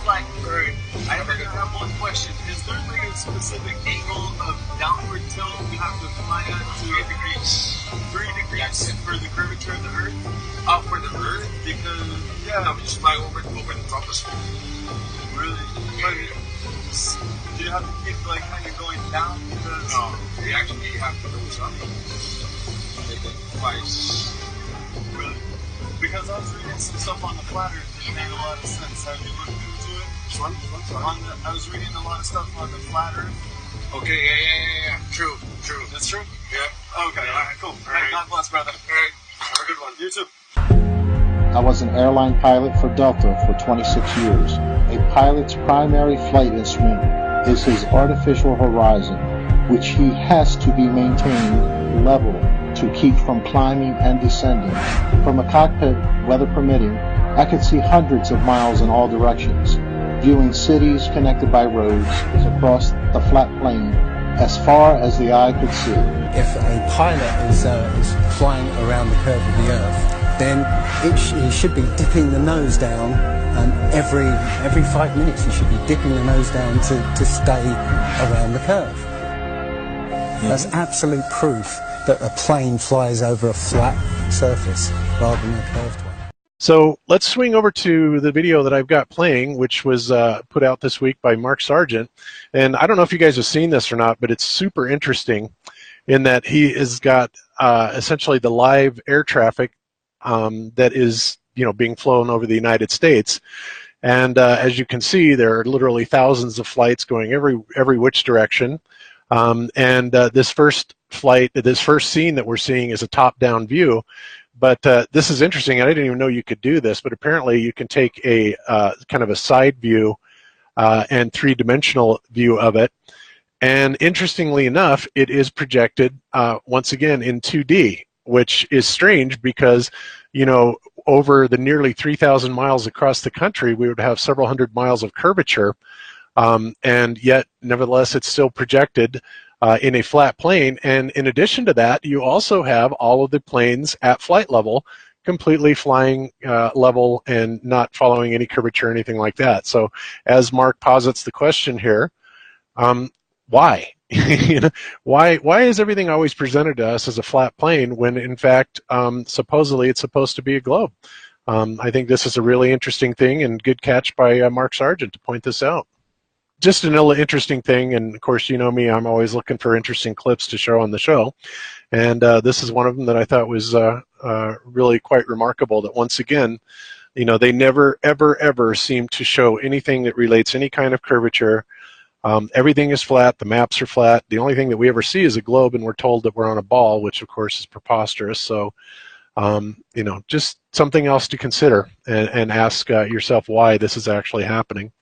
flight. Right. I have one question. Is there like a specific angle of downward tilt you have to fly at to 3 degrees? 3 degrees yes. For the curvature of the Earth? For the Earth? Because, yeah. We just fly over the troposphere. Really? But do you have to keep like kind of going down? Because no, you actually have to go something. Twice. Really? Because I was reading some stuff on the flat Earth that made a lot of sense. Have you looked into it? I was reading a lot of stuff on the flat Earth. Okay, yeah. True. That's true? Yeah. Okay, alright, cool. Alright, God bless, brother. Alright, have a good one. You too. I was an airline pilot for Delta for 26 years. A pilot's primary flight instrument is his artificial horizon, which he has to be maintained level to keep from climbing and descending. From a cockpit, weather permitting, I could see hundreds of miles in all directions, viewing cities connected by roads across the flat plain as far as the eye could see. If a pilot is flying around the curve of the Earth, then he should be dipping the nose down, and every 5 minutes he should be dipping the nose down to stay around the curve. That's absolute proof that a plane flies over a flat surface rather than a curved one. So let's swing over to the video that I've got playing, which was put out this week by Mark Sargent. And I don't know if you guys have seen this or not, but it's super interesting in that he has got essentially the live air traffic that is, being flown over the United States. And as you can see, there are literally thousands of flights going every which direction. And this first flight, this first scene that we're seeing is a top-down view. But this is interesting. I didn't even know you could do this, but apparently you can take a kind of a side view and three-dimensional view of it. And interestingly enough, it is projected once again in 2D, which is strange because, over the nearly 3,000 miles across the country, we would have several hundred miles of curvature. And yet, nevertheless, it's still projected in a flat plane. And in addition to that, you also have all of the planes at flight level, completely flying level and not following any curvature or anything like that. So as Mark posits the question here, why? Why is everything always presented to us as a flat plane when in fact supposedly it's supposed to be a globe? I think this is a really interesting thing, and good catch by Mark Sargent to point this out. Just an interesting thing, and of course you know me, I'm always looking for interesting clips to show on the show, and this is one of them that I thought was really quite remarkable, that once again, they never ever seem to show anything that relates any kind of curvature. Everything is flat, the maps are flat. The only thing that we ever see is a globe, and we're told that we're on a ball, which of course is preposterous. So just something else to consider and ask yourself why this is actually happening.